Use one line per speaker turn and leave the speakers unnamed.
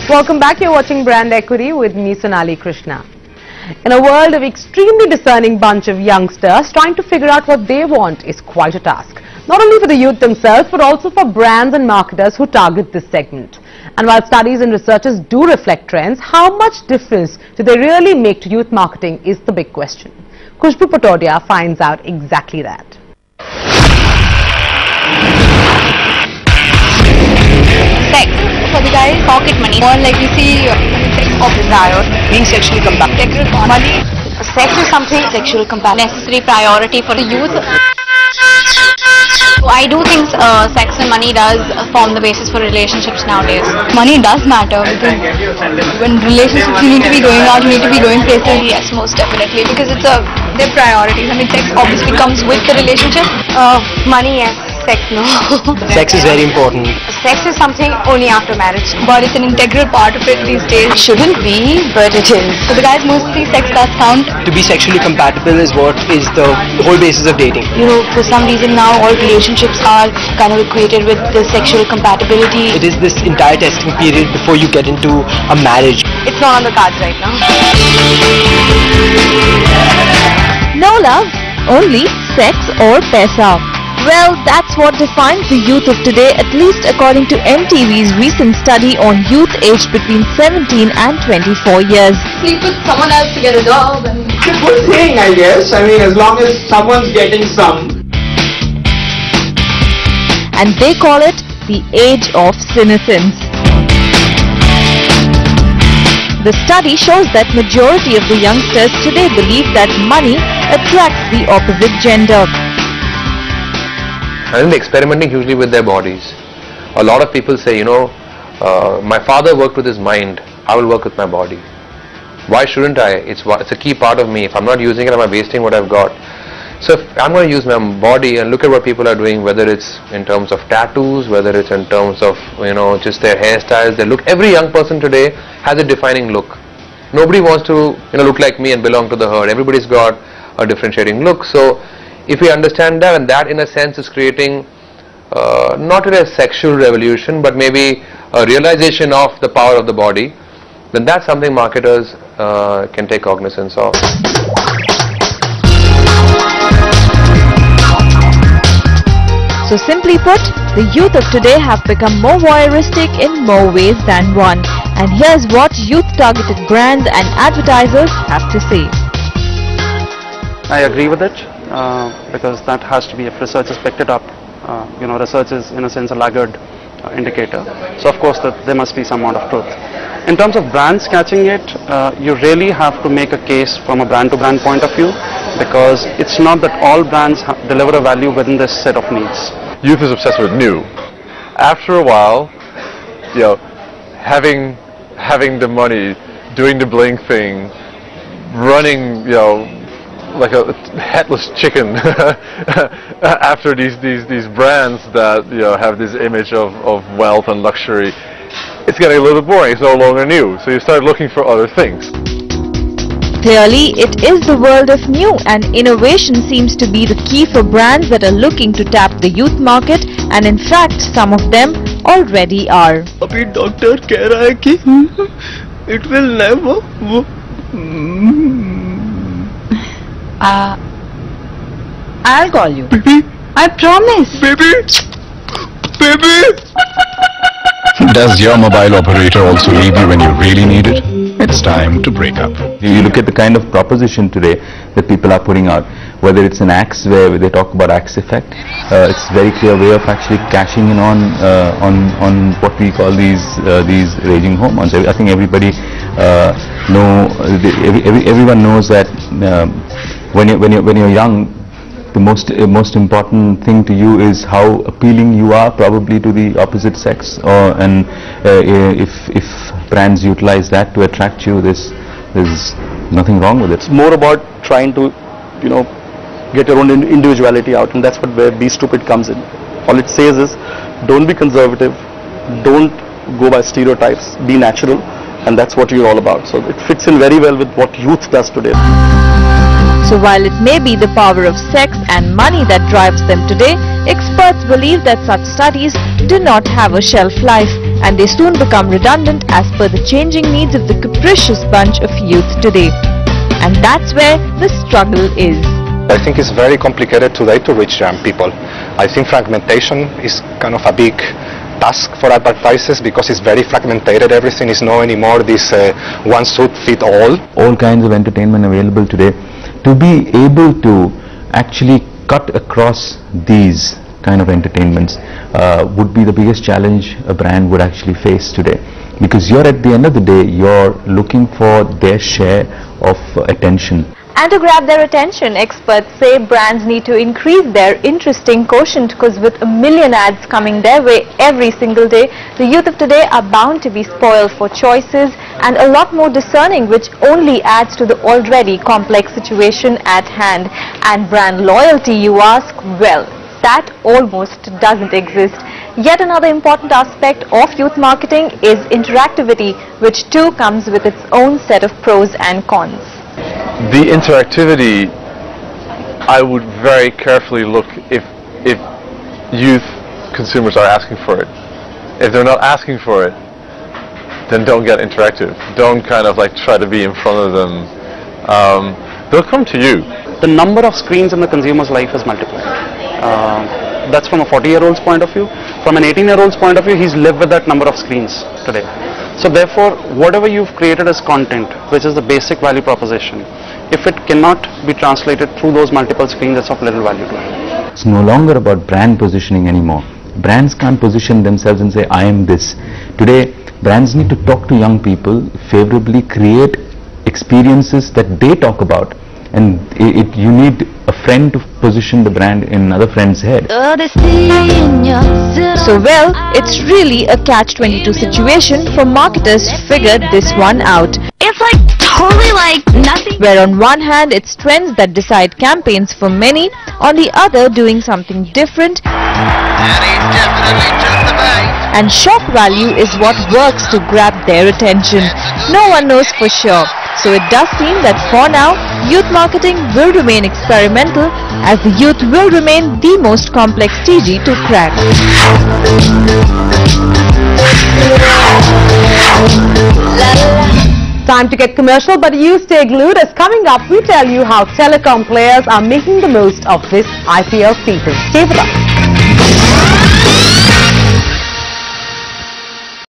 Welcome back. You're watching Brand Equity with me, Sonali Krishna. In a world of extremely discerning bunch of youngsters, trying to figure out what they want is quite a task. Not only for the youth themselves, but also for brands and marketers who target this segment. And while studies and researchers do reflect trends, how much difference do they really make to youth marketing is the big question. Khushbu Patodia finds out exactly that.
Sex for the guys, pocket money, or like you see, sex of desire, being sexually compatible, money. Sex is something sexual compatible, necessary priority for the youth. I do think sex and money does form the basis for relationships nowadays. Money does matter because when relationships you need to be going out, you need to be going places. Yes, most definitely, because it's their priorities. I mean, sex obviously comes with the relationship. Money, yes. Sex, no.
Sex is very important.
Sex is something only after marriage, but it's an integral part of it these days. It shouldn't be, but it is. For the guys, mostly sex does count.
To be sexually compatible is what is the whole basis of dating.
You know, for some reason now all relationships are kind of equated with the sexual compatibility.
It is this entire testing period before you get into a marriage.
It's not on the cards right now.
No love, only sex or paisa. Well, that's what defines the youth of today, at least according to MTV's recent study on youth aged between 17 and 24 years.
Sleep with someone else to get a job.
It's a good thing, I guess. I mean, as long as someone's getting some.
And they call it the age of Sinnocence. The study shows that majority of the youngsters today believe that money attracts the opposite gender.
I think they're experimenting hugely with their bodies. A lot of people say, my father worked with his mind, I will work with my body. Why shouldn't I? It's a key part of me. If I'm not using it, am I wasting what I've got? So if I'm going to use my body and look at what people are doing, whether it's in terms of tattoos, whether it's in terms of, just their hairstyles, their look. Every young person today has a defining look. Nobody wants to, look like me and belong to the herd. Everybody's got a differentiating look. So if we understand that, and that in a sense is creating not really a sexual revolution, but maybe a realization of the power of the body, then that's something marketers can take cognizance of.
So simply put, the youth of today have become more voyeuristic in more ways than one. And here's what youth-targeted brands and advertisers have to say.
I agree with it because that has to be, if research has picked it up, research is in a sense a laggard indicator. So of course there must be some amount of truth. In terms of brands catching it, you really have to make a case from a brand-to-brand point of view, because it's not that all brands deliver a value within this set of needs.
Youth is obsessed with new. After a while, having the money, doing the bling thing, running, like a headless chicken after these brands that have this image of wealth and luxury, it's getting a little bit boring. It's no longer new, so you start looking for other things.
Clearly, it is the world of new, and innovation seems to be the key for brands that are looking to tap the youth market, and in fact, some of them already are.
अभी doctor कह रहा है कि it will never.
I'll call you.
Baby.
I promise.
Baby. Baby.
Does your mobile operator also leave you when you really need it? It's time to break up.
You look at the kind of proposition today that people are putting out, whether it's an axe where they talk about axe effect, it's a very clear way of actually cashing in on what we call these raging hormones. I think everybody everyone knows that when you're young, the most important thing to you is how appealing you are probably to the opposite sex, and if brands utilize that to attract you, there's nothing wrong with it.
It's more about trying to get your own individuality out, and that's where Be Stupid comes in. All it says is, don't be conservative, don't go by stereotypes, be natural, and that's what you're all about. So it fits in very well with what youth does today.
So while it may be the power of sex and money that drives them today, experts believe that such studies do not have a shelf life and they soon become redundant as per the changing needs of the capricious bunch of youth today. And that's where the struggle is.
I think it's very complicated today to reach young people. I think fragmentation is kind of a big task for advertisers because it's very fragmented. Everything is not anymore this one suit fit all.
All kinds of entertainment available today. To be able to actually cut across these kind of entertainments would be the biggest challenge a brand would actually face today, because you're at the end of the day you're looking for their share of attention.
And to grab their attention, experts say brands need to increase their interesting quotient, because with a million ads coming their way every single day, the youth of today are bound to be spoiled for choices and a lot more discerning, which only adds to the already complex situation at hand. And brand loyalty, you ask? Well, that almost doesn't exist. Yet another important aspect of youth marketing is interactivity, which too comes with its own set of pros and cons.
The interactivity, I would very carefully look if youth consumers are asking for it. If they're not asking for it, then don't get interactive. Don't kind of like try to be in front of them. They'll come to you.
The number of screens in the consumer's life is multiplied. That's from a 40-year-old's point of view. From an 18-year-old's point of view, he's lived with that number of screens today. So therefore, whatever you've created as content, which is the basic value proposition, if it cannot be translated through those multiple screens, it's of little value to him.
It's no longer about brand positioning anymore. Brands can't position themselves and say, I am this. Today, brands need to talk to young people, favorably create experiences that they talk about. And you need a friend to position the brand in another friend's head.
So well, it's really a catch-22 situation for marketers to figure this one out.
It's like totally like nothing.
Where on one hand it's trends that decide campaigns for many, on the other doing something different. And shock value is what works to grab their attention. No one knows for sure. So it does seem that for now, youth marketing will remain experimental, as the youth will remain the most complex TG to crack.
Time to get commercial, but you stay glued, as coming up we tell you how telecom players are making the most of this IPL season. Stay with us.